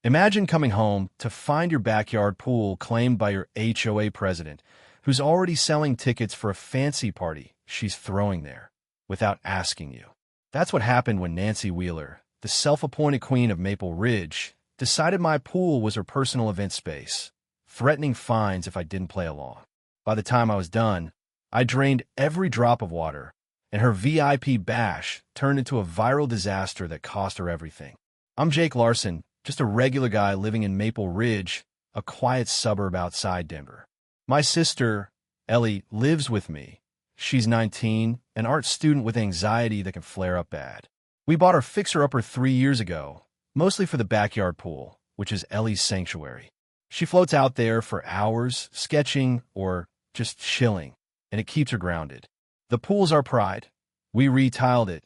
Imagine coming home to find your backyard pool claimed by your HOA president, who's already selling tickets for a fancy party she's throwing there without asking you. That's what happened when Nancy Wheeler, the self-appointed queen of Maple Ridge, decided my pool was her personal event space, threatening fines if I didn't play along. By the time I was done, I drained every drop of water, and her VIP bash turned into a viral disaster that cost her everything. I'm Jake Larson, just a regular guy living in Maple Ridge, a quiet suburb outside Denver. My sister, Ellie, lives with me. She's 19, an art student with anxiety that can flare up bad. We bought her fixer-upper 3 years ago, mostly for the backyard pool, which is Ellie's sanctuary. She floats out there for hours, sketching or just chilling, and it keeps her grounded. The pool's our pride. We retiled it,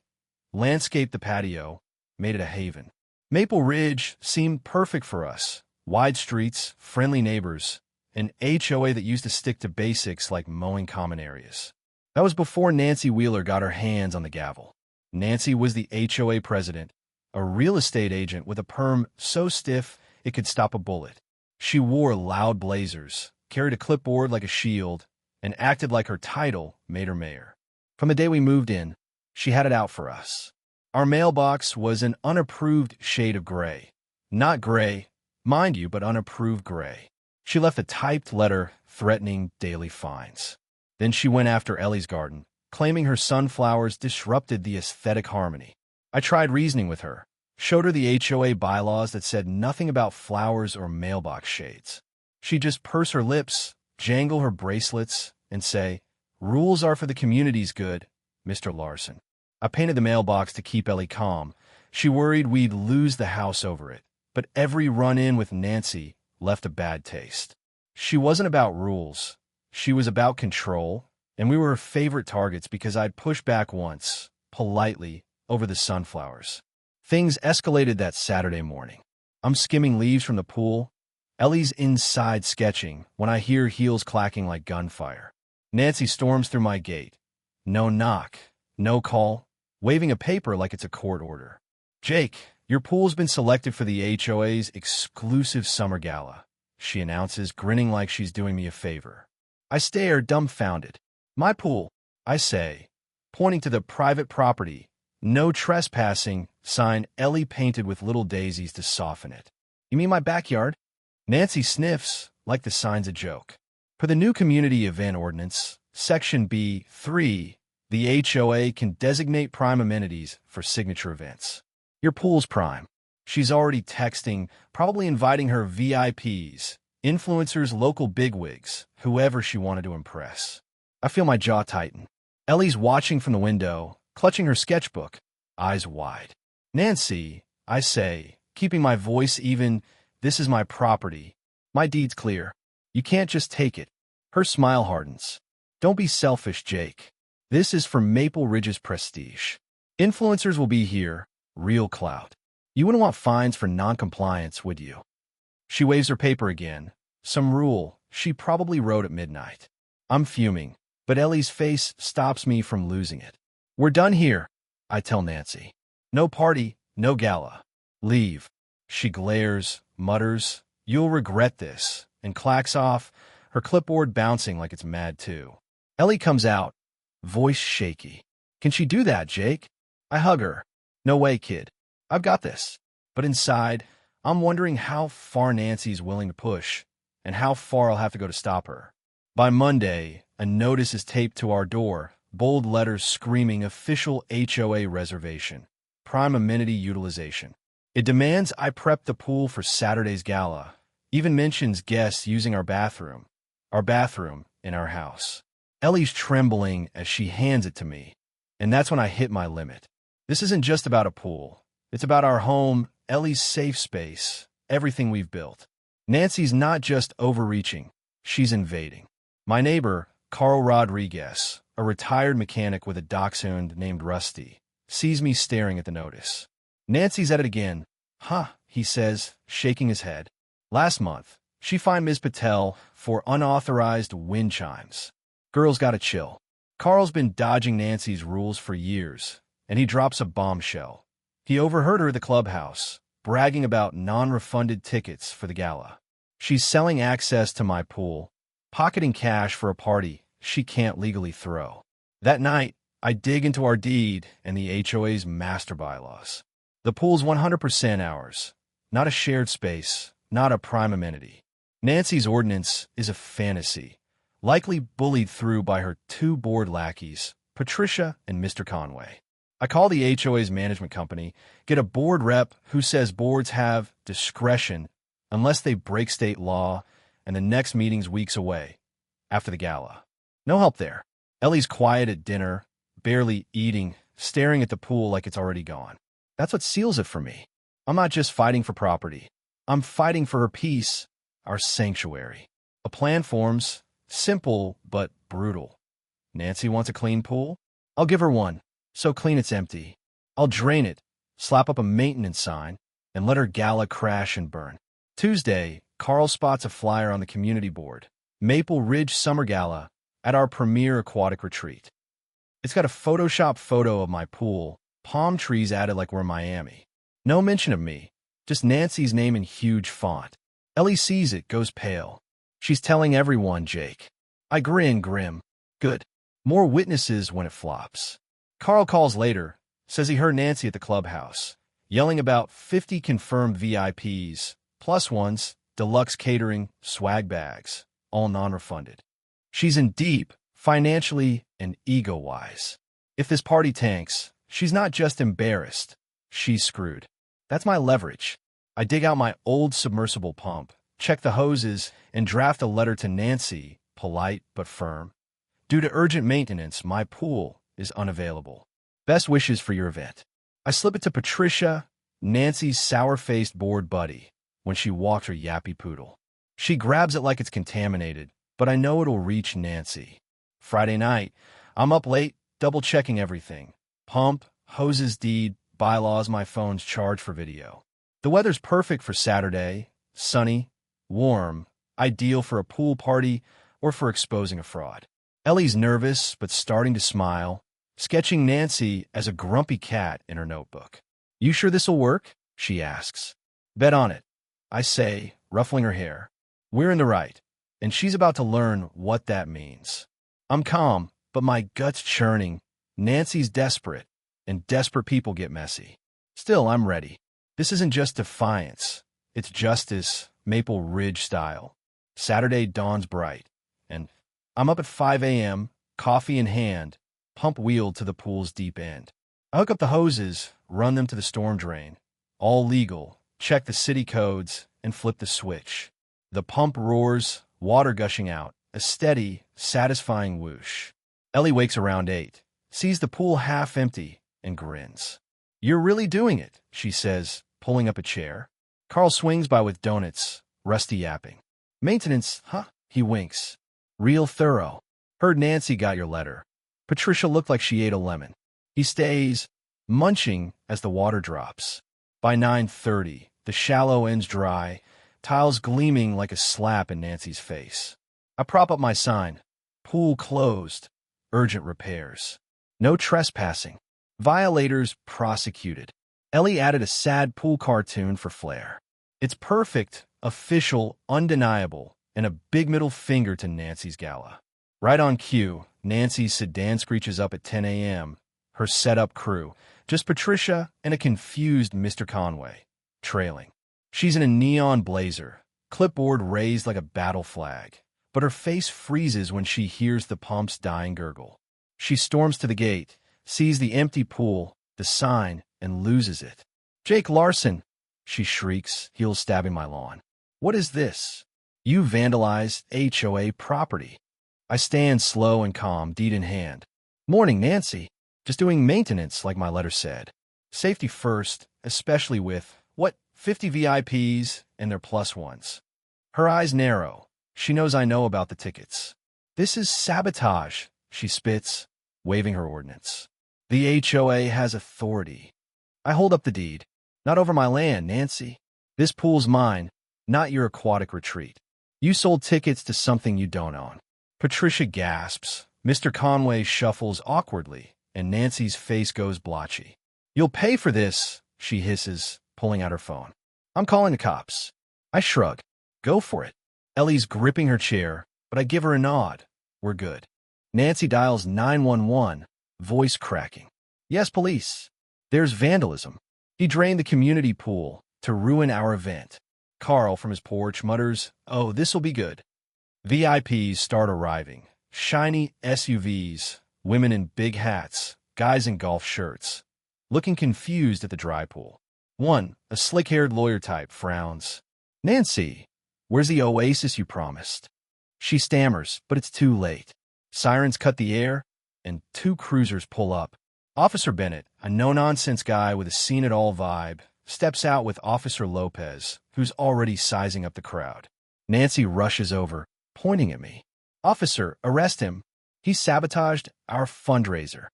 landscaped the patio, made it a haven. Maple Ridge seemed perfect for us. Wide streets, friendly neighbors, an HOA that used to stick to basics like mowing common areas. That was before Nancy Wheeler got her hands on the gavel. Nancy was the HOA president, a real estate agent with a perm so stiff it could stop a bullet. She wore loud blazers, carried a clipboard like a shield, and acted like her title made her mayor. From the day we moved in, she had it out for us. Our mailbox was an unapproved shade of gray. Not gray, mind you, but unapproved gray. She left a typed letter threatening daily fines. Then she went after Ellie's garden, claiming her sunflowers disrupted the aesthetic harmony. I tried reasoning with her, showed her the HOA bylaws that said nothing about flowers or mailbox shades. She'd just purse her lips, jangle her bracelets, and say, "Rules are for the community's good, Mr. Larson." I painted the mailbox to keep Ellie calm. She worried we'd lose the house over it, but every run-in with Nancy left a bad taste. She wasn't about rules. She was about control, and we were her favorite targets because I'd pushed back once, politely, over the sunflowers. Things escalated that Saturday morning. I'm skimming leaves from the pool. Ellie's inside sketching when I hear heels clacking like gunfire. Nancy storms through my gate. No knock, no call, waving a paper like it's a court order. "Jake, your pool's been selected for the HOA's exclusive summer gala," she announces, grinning like she's doing me a favor. I stare, dumbfounded. "My pool," I say, pointing to the private property, "no trespassing" sign Ellie painted with little daisies to soften it. "You mean my backyard?" Nancy sniffs, like the sign's a joke. Per the new Community Event Ordinance, Section B-3, the HOA can designate prime amenities for signature events. Your pool's prime. She's already texting, probably inviting her VIPs, influencers, local bigwigs, whoever she wanted to impress. I feel my jaw tighten. Ellie's watching from the window, clutching her sketchbook, eyes wide. "Nancy," I say, keeping my voice even, "this is my property. My deed's clear. You can't just take it." Her smile hardens. "Don't be selfish, Jake. This is for Maple Ridge's prestige. Influencers will be here, real clout. You wouldn't want fines for non-compliance, would you?" She waves her paper again. Some rule she probably wrote at midnight. I'm fuming, but Ellie's face stops me from losing it. "We're done here," I tell Nancy. "No party, no gala. Leave." She glares, mutters, "You'll regret this," and clacks off, her clipboard bouncing like it's mad too. Ellie comes out, voice shaky. "Can she do that, Jake?" I hug her. "No way, kid. I've got this." But inside, I'm wondering how far Nancy's willing to push and how far I'll have to go to stop her. By Monday, a notice is taped to our door, bold letters screaming official HOA reservation, prime amenity utilization. It demands I prep the pool for Saturday's gala, even mentions guests using our bathroom in our house. Ellie's trembling as she hands it to me, and that's when I hit my limit. This isn't just about a pool. It's about our home, Ellie's safe space, everything we've built. Nancy's not just overreaching, she's invading. My neighbor, Carl Rodriguez, a retired mechanic with a dachshund named Rusty, sees me staring at the notice. "Nancy's at it again." "Huh," he says, shaking his head. "Last month, she fined Ms. Patel for unauthorized wind chimes. Girls gotta chill." Carl's been dodging Nancy's rules for years, and he drops a bombshell. He overheard her at the clubhouse, bragging about non-refunded tickets for the gala. She's selling access to my pool, pocketing cash for a party she can't legally throw. That night, I dig into our deed and the HOA's master bylaws. The pool's 100% ours, not a shared space, not a prime amenity. Nancy's ordinance is a fantasy, likely bullied through by her two bored lackeys, Patricia and Mr. Conway. I call the HOA's management company, get a board rep who says boards have discretion unless they break state law, and the next meeting's weeks away, after the gala. No help there. Ellie's quiet at dinner, barely eating, staring at the pool like it's already gone. That's what seals it for me. I'm not just fighting for property. I'm fighting for her peace, our sanctuary. A plan forms, simple but brutal. Nancy wants a clean pool? I'll give her one, so clean it's empty. I'll drain it, slap up a maintenance sign, and let her gala crash and burn. Tuesday, Carl spots a flyer on the community board. Maple Ridge Summer Gala at our premier aquatic retreat. It's got a Photoshop photo of my pool, palm trees added like we're in Miami. No mention of me, just Nancy's name in huge font. Ellie sees it, goes pale. She's telling everyone, Jake. I grin, grim. Good. More witnesses when it flops. Carl calls later, says he heard Nancy at the clubhouse, yelling about 50 confirmed VIPs, plus ones, deluxe catering, swag bags, all non-refunded. She's in deep, financially and ego-wise. If this party tanks, she's not just embarrassed, she's screwed. That's my leverage. I dig out my old submersible pump, check the hoses, and draft a letter to Nancy, polite but firm. Due to urgent maintenance, my pool is unavailable. Best wishes for your event. I slip it to Patricia, Nancy's sour-faced bored buddy, when she walked her yappy poodle. She grabs it like it's contaminated, but I know it'll reach Nancy. Friday night, I'm up late, double-checking everything. Pump, hoses deed, bylaws, my phone's charged for video. The weather's perfect for Saturday, sunny, warm, ideal for a pool party or for exposing a fraud. Ellie's nervous but starting to smile, sketching Nancy as a grumpy cat in her notebook. You sure this'll work? She asks. Bet on it, I say, ruffling her hair. We're in the right, and she's about to learn what that means. I'm calm, but my gut's churning. Nancy's desperate, and desperate people get messy. Still, I'm ready. This isn't just defiance. It's justice, Maple Ridge style. Saturday dawns bright, and I'm up at 5 a.m., coffee in hand, pump wheeled to the pool's deep end. I hook up the hoses, run them to the storm drain. All legal, check the city codes, and flip the switch. The pump roars, water gushing out, a steady, satisfying whoosh. Ellie wakes around 8, sees the pool half empty, and grins. You're really doing it, she says, pulling up a chair. Carl swings by with donuts, rusty yapping. Maintenance, huh? He winks. Real thorough. Heard Nancy got your letter. Patricia looked like she ate a lemon. He stays, munching as the water drops. By 9:30, the shallow end's dry, tiles gleaming like a slap in Nancy's face. I prop up my sign. Pool closed. Urgent repairs. No trespassing. Violators prosecuted. Ellie added a sad pool cartoon for flair. It's perfect, official, undeniable, and a big middle finger to Nancy's gala. Right on cue, Nancy's sedan screeches up at 10 a.m., her setup crew, just Patricia and a confused Mr. Conway, trailing. She's in a neon blazer, clipboard raised like a battle flag, but her face freezes when she hears the pump's dying gurgle. She storms to the gate, sees the empty pool, the sign, and loses it. Jake Larson, she shrieks, heels stabbing my lawn. What is this? You vandalized HOA property. I stand slow and calm, deed in hand. Morning, Nancy. Just doing maintenance, like my letter said. Safety first, especially with, 50 VIPs and their plus ones. Her eyes narrow. She knows I know about the tickets. This is sabotage, she spits, waving her ordinance. The HOA has authority. I hold up the deed. Not over my land, Nancy. This pool's mine, not your aquatic retreat. You sold tickets to something you don't own. Patricia gasps. Mr. Conway shuffles awkwardly, and Nancy's face goes blotchy. You'll pay for this, she hisses, pulling out her phone. I'm calling the cops. I shrug. Go for it. Ellie's gripping her chair, but I give her a nod. We're good. Nancy dials 911, voice cracking. Yes, police. There's vandalism. He drained the community pool to ruin our event. Carl from his porch mutters, oh, this'll be good. VIPs start arriving. Shiny SUVs, women in big hats, guys in golf shirts, looking confused at the dry pool. One, a slick-haired lawyer type, frowns. Nancy, where's the oasis you promised? She stammers, but it's too late. Sirens cut the air, and two cruisers pull up. Officer Bennett, a no-nonsense guy with a seen-it-all vibe, steps out with Officer Lopez, who's already sizing up the crowd. Nancy rushes over, pointing at me. Officer, arrest him. He sabotaged our fundraiser.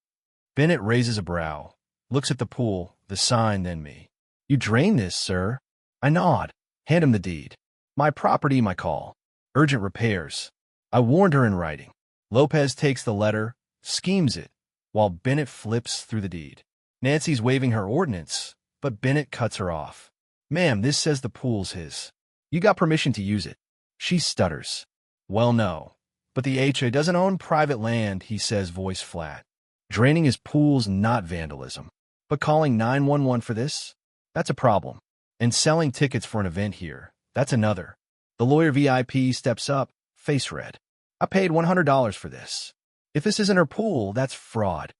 Bennett raises a brow, looks at the pool, the sign, then me. You drained this, sir. I nod. Hand him the deed. My property, my call. Urgent repairs. I warned her in writing. Lopez takes the letter, schemes it, while Bennett flips through the deed. Nancy's waving her ordinance, but Bennett cuts her off. Ma'am, this says the pool's his. You got permission to use it. She stutters. Well, no. But the HOA doesn't own private land, he says, voice flat. Draining his pool's not vandalism. But calling 911 for this? That's a problem. And selling tickets for an event here, that's another. The lawyer VIP steps up, face red. I paid $100 for this. If this isn't her pool, that's fraud.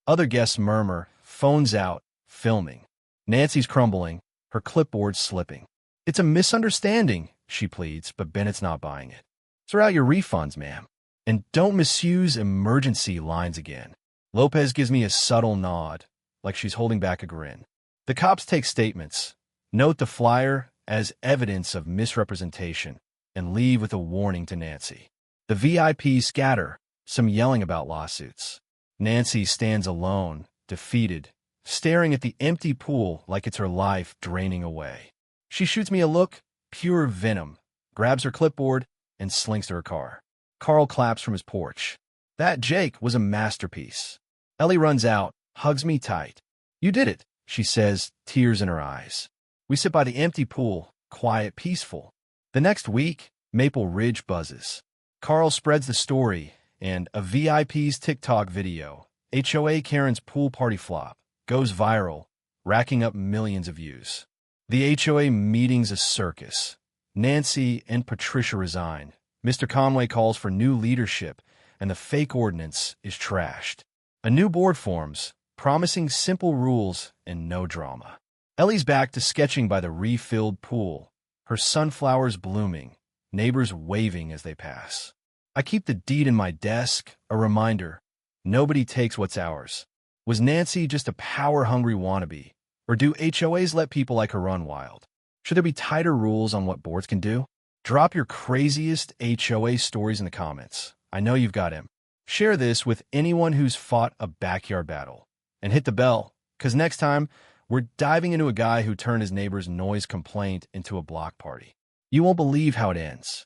Other guests murmur, phones out, filming. Nancy's crumbling, her clipboard slipping. It's a misunderstanding, she pleads, but Bennett's not buying it. Throw out your refunds, ma'am. And don't misuse emergency lines again. Lopez gives me a subtle nod, like she's holding back a grin. The cops take statements, note the flyer as evidence of misrepresentation, and leave with a warning to Nancy. The VIPs scatter, some yelling about lawsuits. Nancy stands alone, defeated, staring at the empty pool like it's her life draining away. She shoots me a look, pure venom, grabs her clipboard, and slinks to her car. Carl claps from his porch. That Jake was a masterpiece. Ellie runs out, hugs me tight. You did it, she says, tears in her eyes. We sit by the empty pool, quiet, peaceful. The next week, Maple Ridge buzzes. Carl spreads the story, and a VIP's TikTok video, HOA Karen's pool party flop, goes viral, racking up millions of views. The HOA meeting's a circus. Nancy and Patricia resign. Mr. Conway calls for new leadership, and the fake ordinance is trashed. A new board forms, promising simple rules and no drama. Ellie's back to sketching by the refilled pool, her sunflowers blooming, neighbors waving as they pass. I keep the deed in my desk, a reminder, nobody takes what's ours. Was Nancy just a power-hungry wannabe, or do HOAs let people like her run wild? Should there be tighter rules on what boards can do? Drop your craziest HOA stories in the comments. I know you've got him. Share this with anyone who's fought a backyard battle. And hit the bell, because next time, we're diving into a guy who turned his neighbor's noise complaint into a block party. You won't believe how it ends.